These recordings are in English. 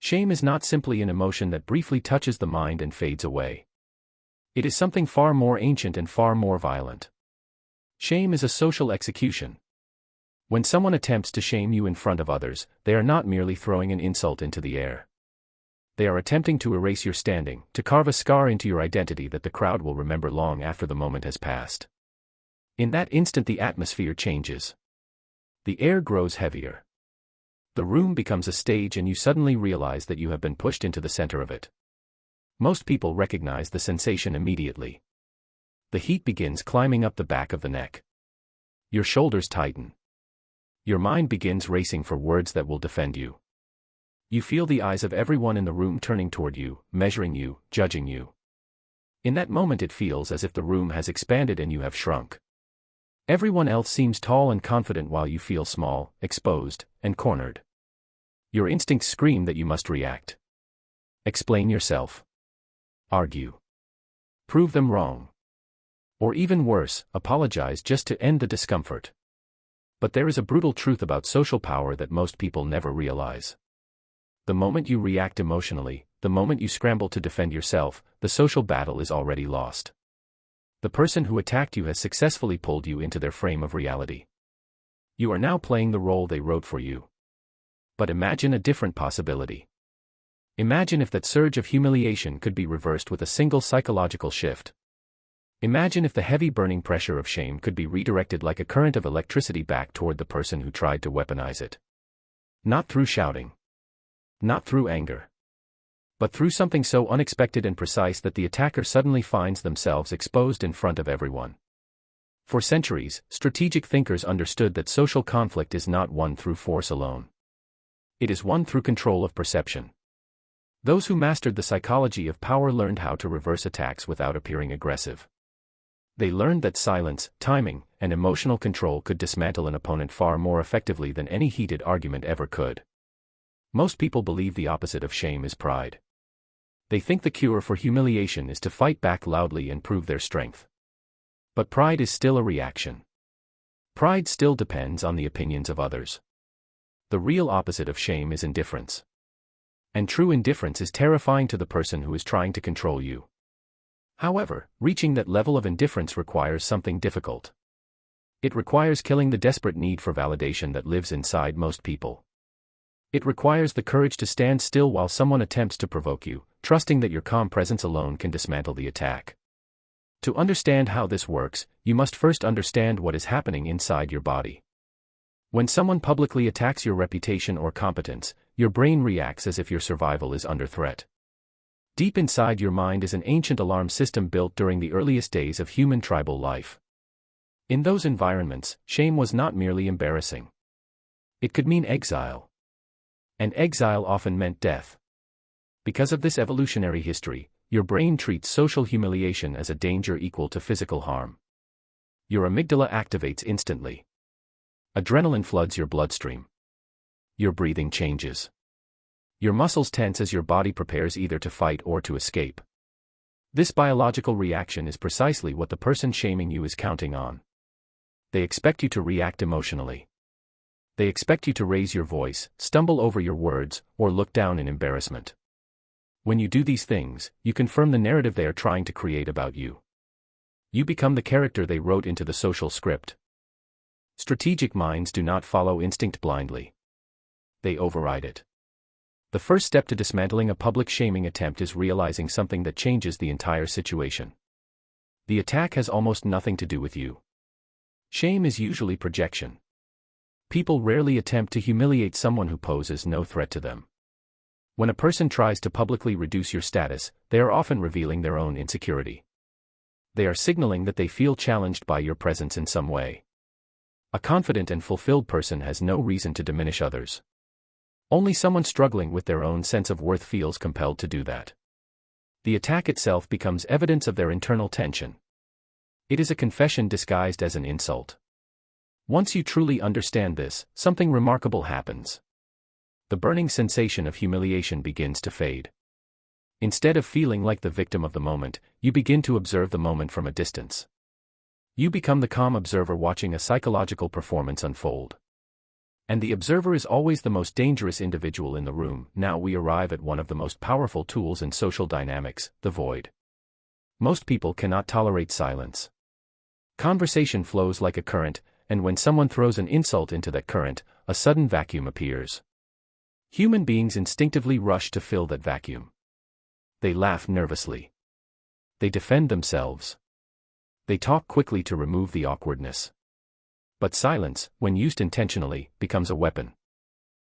Shame is not simply an emotion that briefly touches the mind and fades away. It is something far more ancient and far more violent. Shame is a social execution. When someone attempts to shame you in front of others, they are not merely throwing an insult into the air. They are attempting to erase your standing, to carve a scar into your identity that the crowd will remember long after the moment has passed. In that instant, the atmosphere changes. The air grows heavier. The room becomes a stage, and you suddenly realize that you have been pushed into the center of it. Most people recognize the sensation immediately. The heat begins climbing up the back of the neck. Your shoulders tighten. Your mind begins racing for words that will defend you. You feel the eyes of everyone in the room turning toward you, measuring you, judging you. In that moment, it feels as if the room has expanded and you have shrunk. Everyone else seems tall and confident while you feel small, exposed, and cornered. Your instincts scream that you must react. Explain yourself. Argue. Prove them wrong. Or even worse, apologize just to end the discomfort. But there is a brutal truth about social power that most people never realize. The moment you react emotionally, the moment you scramble to defend yourself, the social battle is already lost. The person who attacked you has successfully pulled you into their frame of reality. You are now playing the role they wrote for you. But imagine a different possibility. Imagine if that surge of humiliation could be reversed with a single psychological shift. Imagine if the heavy burning pressure of shame could be redirected like a current of electricity back toward the person who tried to weaponize it. Not through shouting. Not through anger. But through something so unexpected and precise that the attacker suddenly finds themselves exposed in front of everyone. For centuries, strategic thinkers understood that social conflict is not won through force alone. It is won through control of perception. Those who mastered the psychology of power learned how to reverse attacks without appearing aggressive. They learned that silence, timing, and emotional control could dismantle an opponent far more effectively than any heated argument ever could. Most people believe the opposite of shame is pride. They think the cure for humiliation is to fight back loudly and prove their strength. But pride is still a reaction. Pride still depends on the opinions of others. The real opposite of shame is indifference. And true indifference is terrifying to the person who is trying to control you. However, reaching that level of indifference requires something difficult. It requires killing the desperate need for validation that lives inside most people. It requires the courage to stand still while someone attempts to provoke you, trusting that your calm presence alone can dismantle the attack. To understand how this works, you must first understand what is happening inside your body. When someone publicly attacks your reputation or competence, your brain reacts as if your survival is under threat. Deep inside your mind is an ancient alarm system built during the earliest days of human tribal life. In those environments, shame was not merely embarrassing. It could mean exile. And exile often meant death. Because of this evolutionary history, your brain treats social humiliation as a danger equal to physical harm. Your amygdala activates instantly. Adrenaline floods your bloodstream. Your breathing changes. Your muscles tense as your body prepares either to fight or to escape. This biological reaction is precisely what the person shaming you is counting on. They expect you to react emotionally. They expect you to raise your voice, stumble over your words, or look down in embarrassment. When you do these things, you confirm the narrative they are trying to create about you. You become the character they wrote into the social script. Strategic minds do not follow instinct blindly. They override it. The first step to dismantling a public shaming attempt is realizing something that changes the entire situation. The attack has almost nothing to do with you. Shame is usually projection. People rarely attempt to humiliate someone who poses no threat to them. When a person tries to publicly reduce your status, they are often revealing their own insecurity. They are signaling that they feel challenged by your presence in some way. A confident and fulfilled person has no reason to diminish others. Only someone struggling with their own sense of worth feels compelled to do that. The attack itself becomes evidence of their internal tension. It is a confession disguised as an insult. Once you truly understand this, something remarkable happens. The burning sensation of humiliation begins to fade. Instead of feeling like the victim of the moment, you begin to observe the moment from a distance. You become the calm observer watching a psychological performance unfold. And the observer is always the most dangerous individual in the room. Now we arrive at one of the most powerful tools in social dynamics, the void. Most people cannot tolerate silence. Conversation flows like a current, and when someone throws an insult into that current, a sudden vacuum appears. Human beings instinctively rush to fill that vacuum. They laugh nervously. They defend themselves. They talk quickly to remove the awkwardness. But silence, when used intentionally, becomes a weapon.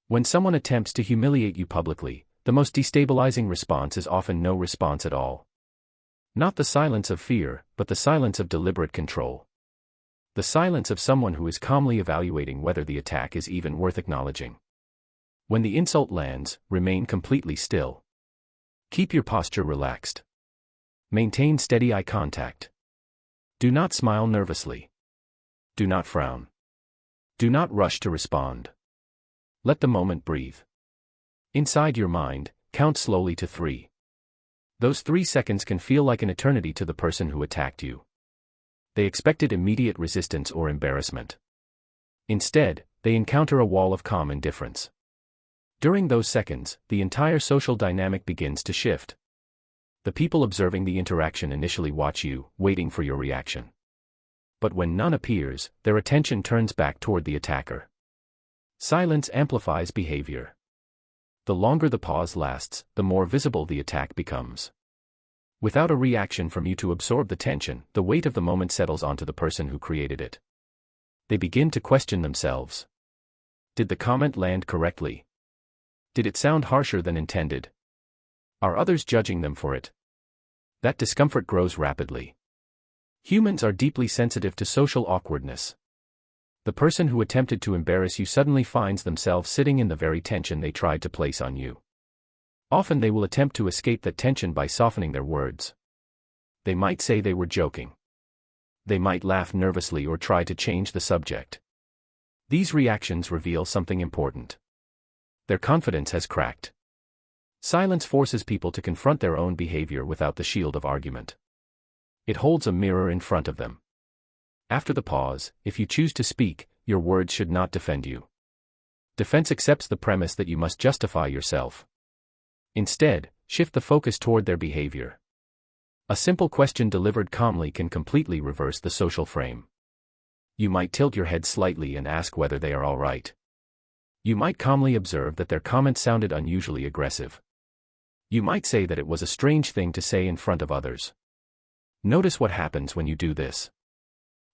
When someone attempts to humiliate you publicly, the most destabilizing response is often no response at all. Not the silence of fear, but the silence of deliberate control. The silence of someone who is calmly evaluating whether the attack is even worth acknowledging. When the insult lands, remain completely still. Keep your posture relaxed. Maintain steady eye contact. Do not smile nervously. Do not frown. Do not rush to respond. Let the moment breathe. Inside your mind, count slowly to 3. Those 3 seconds can feel like an eternity to the person who attacked you. They expected immediate resistance or embarrassment. Instead, they encounter a wall of calm indifference. During those seconds, the entire social dynamic begins to shift. The people observing the interaction initially watch you, waiting for your reaction. But when none appears, their attention turns back toward the attacker. Silence amplifies behavior. The longer the pause lasts, the more visible the attack becomes. Without a reaction from you to absorb the tension, the weight of the moment settles onto the person who created it. They begin to question themselves. Did the comment land correctly? Did it sound harsher than intended? Are others judging them for it? That discomfort grows rapidly. Humans are deeply sensitive to social awkwardness. The person who attempted to embarrass you suddenly finds themselves sitting in the very tension they tried to place on you. Often they will attempt to escape that tension by softening their words. They might say they were joking. They might laugh nervously or try to change the subject. These reactions reveal something important. Their confidence has cracked. Silence forces people to confront their own behavior without the shield of argument. It holds a mirror in front of them. After the pause, if you choose to speak, your words should not defend you. Defense accepts the premise that you must justify yourself. Instead, shift the focus toward their behavior. A simple question delivered calmly can completely reverse the social frame. You might tilt your head slightly and ask whether they are all right. You might calmly observe that their comment sounded unusually aggressive. You might say that it was a strange thing to say in front of others. Notice what happens when you do this.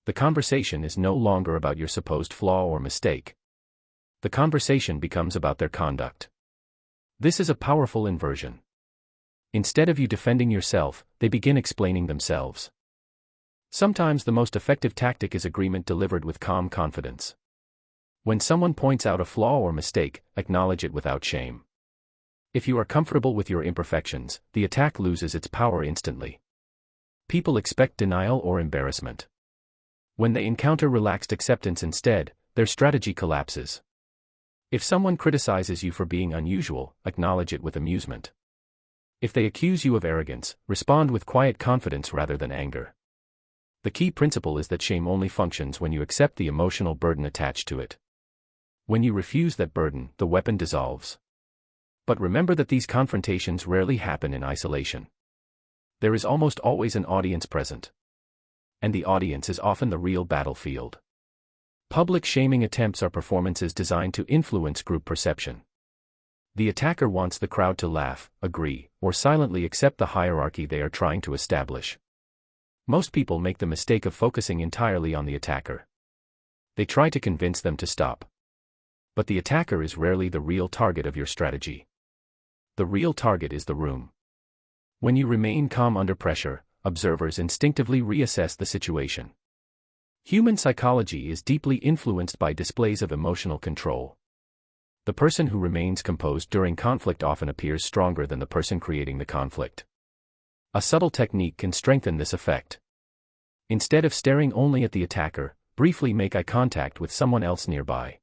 The conversation is no longer about your supposed flaw or mistake. The conversation becomes about their conduct. This is a powerful inversion. Instead of you defending yourself, they begin explaining themselves. Sometimes the most effective tactic is agreement delivered with calm confidence. When someone points out a flaw or mistake, acknowledge it without shame. If you are comfortable with your imperfections, the attack loses its power instantly. People expect denial or embarrassment. When they encounter relaxed acceptance instead, their strategy collapses. If someone criticizes you for being unusual, acknowledge it with amusement. If they accuse you of arrogance, respond with quiet confidence rather than anger. The key principle is that shame only functions when you accept the emotional burden attached to it. When you refuse that burden, the weapon dissolves. But remember that these confrontations rarely happen in isolation. There is almost always an audience present. And the audience is often the real battlefield. Public shaming attempts are performances designed to influence group perception. The attacker wants the crowd to laugh, agree, or silently accept the hierarchy they are trying to establish. Most people make the mistake of focusing entirely on the attacker. They try to convince them to stop. But the attacker is rarely the real target of your strategy. The real target is the room. When you remain calm under pressure, observers instinctively reassess the situation. Human psychology is deeply influenced by displays of emotional control. The person who remains composed during conflict often appears stronger than the person creating the conflict. A subtle technique can strengthen this effect. Instead of staring only at the attacker, briefly make eye contact with someone else nearby.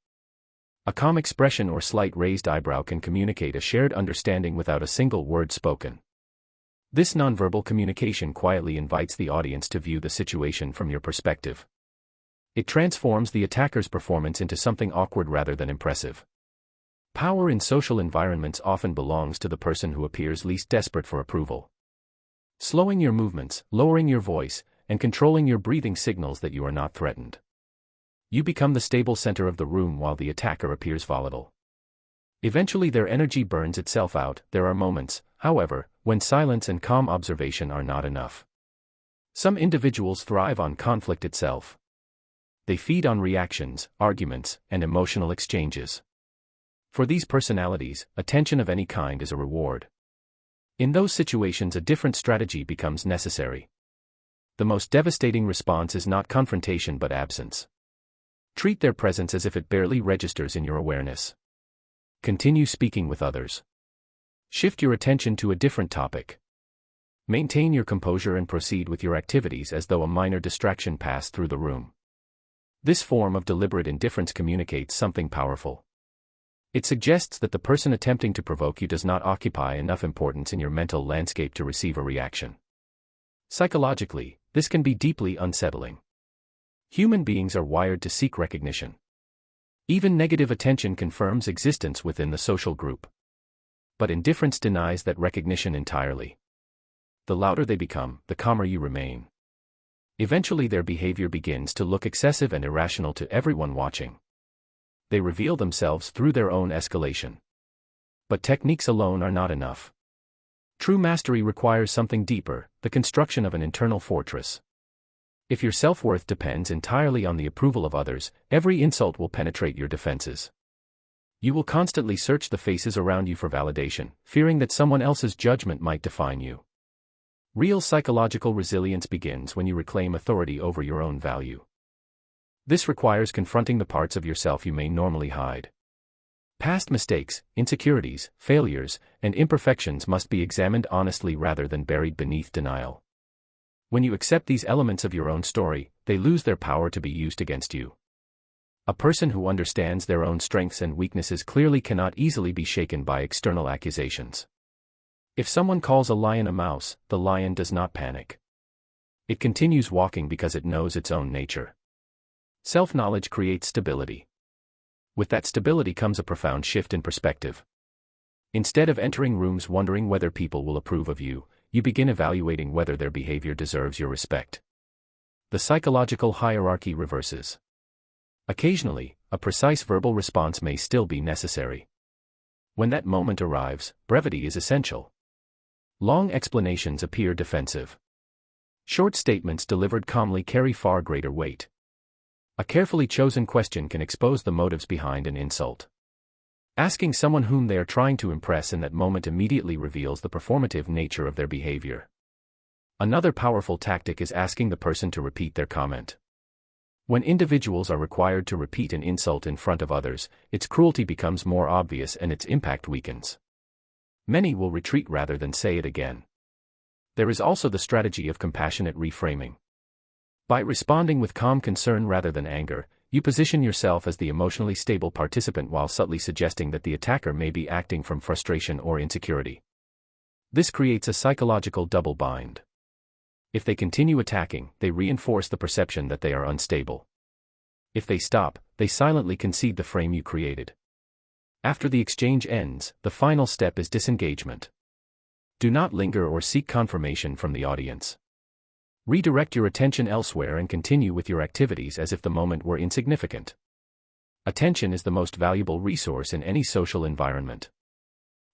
A calm expression or slight raised eyebrow can communicate a shared understanding without a single word spoken. This nonverbal communication quietly invites the audience to view the situation from your perspective. It transforms the attacker's performance into something awkward rather than impressive. Power in social environments often belongs to the person who appears least desperate for approval. Slowing your movements, lowering your voice, and controlling your breathing signals that you are not threatened. You become the stable center of the room while the attacker appears volatile. Eventually their energy burns itself out. There are moments, however, when silence and calm observation are not enough. Some individuals thrive on conflict itself. They feed on reactions, arguments, and emotional exchanges. For these personalities, attention of any kind is a reward. In those situations, a different strategy becomes necessary. The most devastating response is not confrontation but absence. Treat their presence as if it barely registers in your awareness. Continue speaking with others. Shift your attention to a different topic. Maintain your composure and proceed with your activities as though a minor distraction passed through the room. This form of deliberate indifference communicates something powerful. It suggests that the person attempting to provoke you does not occupy enough importance in your mental landscape to receive a reaction. Psychologically, this can be deeply unsettling. Human beings are wired to seek recognition. Even negative attention confirms existence within the social group. But indifference denies that recognition entirely. The louder they become, the calmer you remain. Eventually their behavior begins to look excessive and irrational to everyone watching. They reveal themselves through their own escalation. But techniques alone are not enough. True mastery requires something deeper, the construction of an internal fortress. If your self-worth depends entirely on the approval of others, every insult will penetrate your defenses. You will constantly search the faces around you for validation, fearing that someone else's judgment might define you. Real psychological resilience begins when you reclaim authority over your own value. This requires confronting the parts of yourself you may normally hide. Past mistakes, insecurities, failures, and imperfections must be examined honestly rather than buried beneath denial. When you accept these elements of your own story, they lose their power to be used against you. A person who understands their own strengths and weaknesses clearly cannot easily be shaken by external accusations. If someone calls a lion a mouse, the lion does not panic. It continues walking because it knows its own nature. Self-knowledge creates stability. With that stability comes a profound shift in perspective. Instead of entering rooms wondering whether people will approve of you, you begin evaluating whether their behavior deserves your respect. The psychological hierarchy reverses. Occasionally, a precise verbal response may still be necessary. When that moment arrives, brevity is essential. Long explanations appear defensive. Short statements delivered calmly carry far greater weight. A carefully chosen question can expose the motives behind an insult. Asking someone whom they are trying to impress in that moment immediately reveals the performative nature of their behavior. Another powerful tactic is asking the person to repeat their comment. When individuals are required to repeat an insult in front of others, its cruelty becomes more obvious and its impact weakens. Many will retreat rather than say it again. There is also the strategy of compassionate reframing. By responding with calm concern rather than anger, you position yourself as the emotionally stable participant while subtly suggesting that the attacker may be acting from frustration or insecurity. This creates a psychological double bind. If they continue attacking, they reinforce the perception that they are unstable. If they stop, they silently concede the frame you created. After the exchange ends, the final step is disengagement. Do not linger or seek confirmation from the audience. Redirect your attention elsewhere and continue with your activities as if the moment were insignificant. Attention is the most valuable resource in any social environment.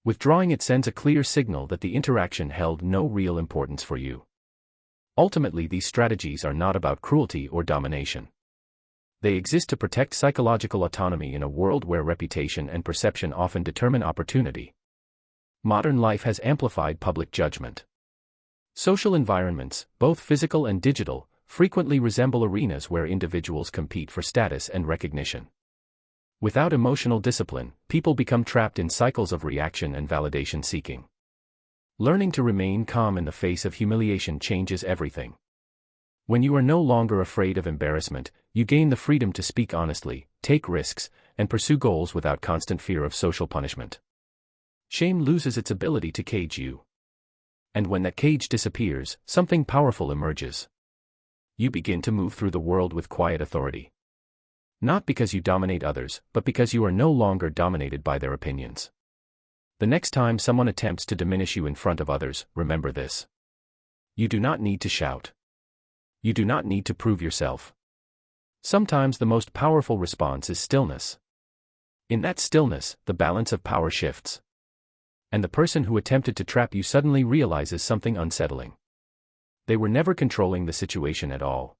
Withdrawing it sends a clear signal that the interaction held no real importance for you. Ultimately, these strategies are not about cruelty or domination. They exist to protect psychological autonomy in a world where reputation and perception often determine opportunity. Modern life has amplified public judgment. Social environments, both physical and digital, frequently resemble arenas where individuals compete for status and recognition. Without emotional discipline, people become trapped in cycles of reaction and validation seeking. Learning to remain calm in the face of humiliation changes everything. When you are no longer afraid of embarrassment, you gain the freedom to speak honestly, take risks, and pursue goals without constant fear of social punishment. Shame loses its ability to cage you. And when that cage disappears, something powerful emerges. You begin to move through the world with quiet authority. Not because you dominate others, but because you are no longer dominated by their opinions. The next time someone attempts to diminish you in front of others, remember this. You do not need to shout. You do not need to prove yourself. Sometimes the most powerful response is stillness. In that stillness, the balance of power shifts. And the person who attempted to trap you suddenly realizes something unsettling. They were never controlling the situation at all.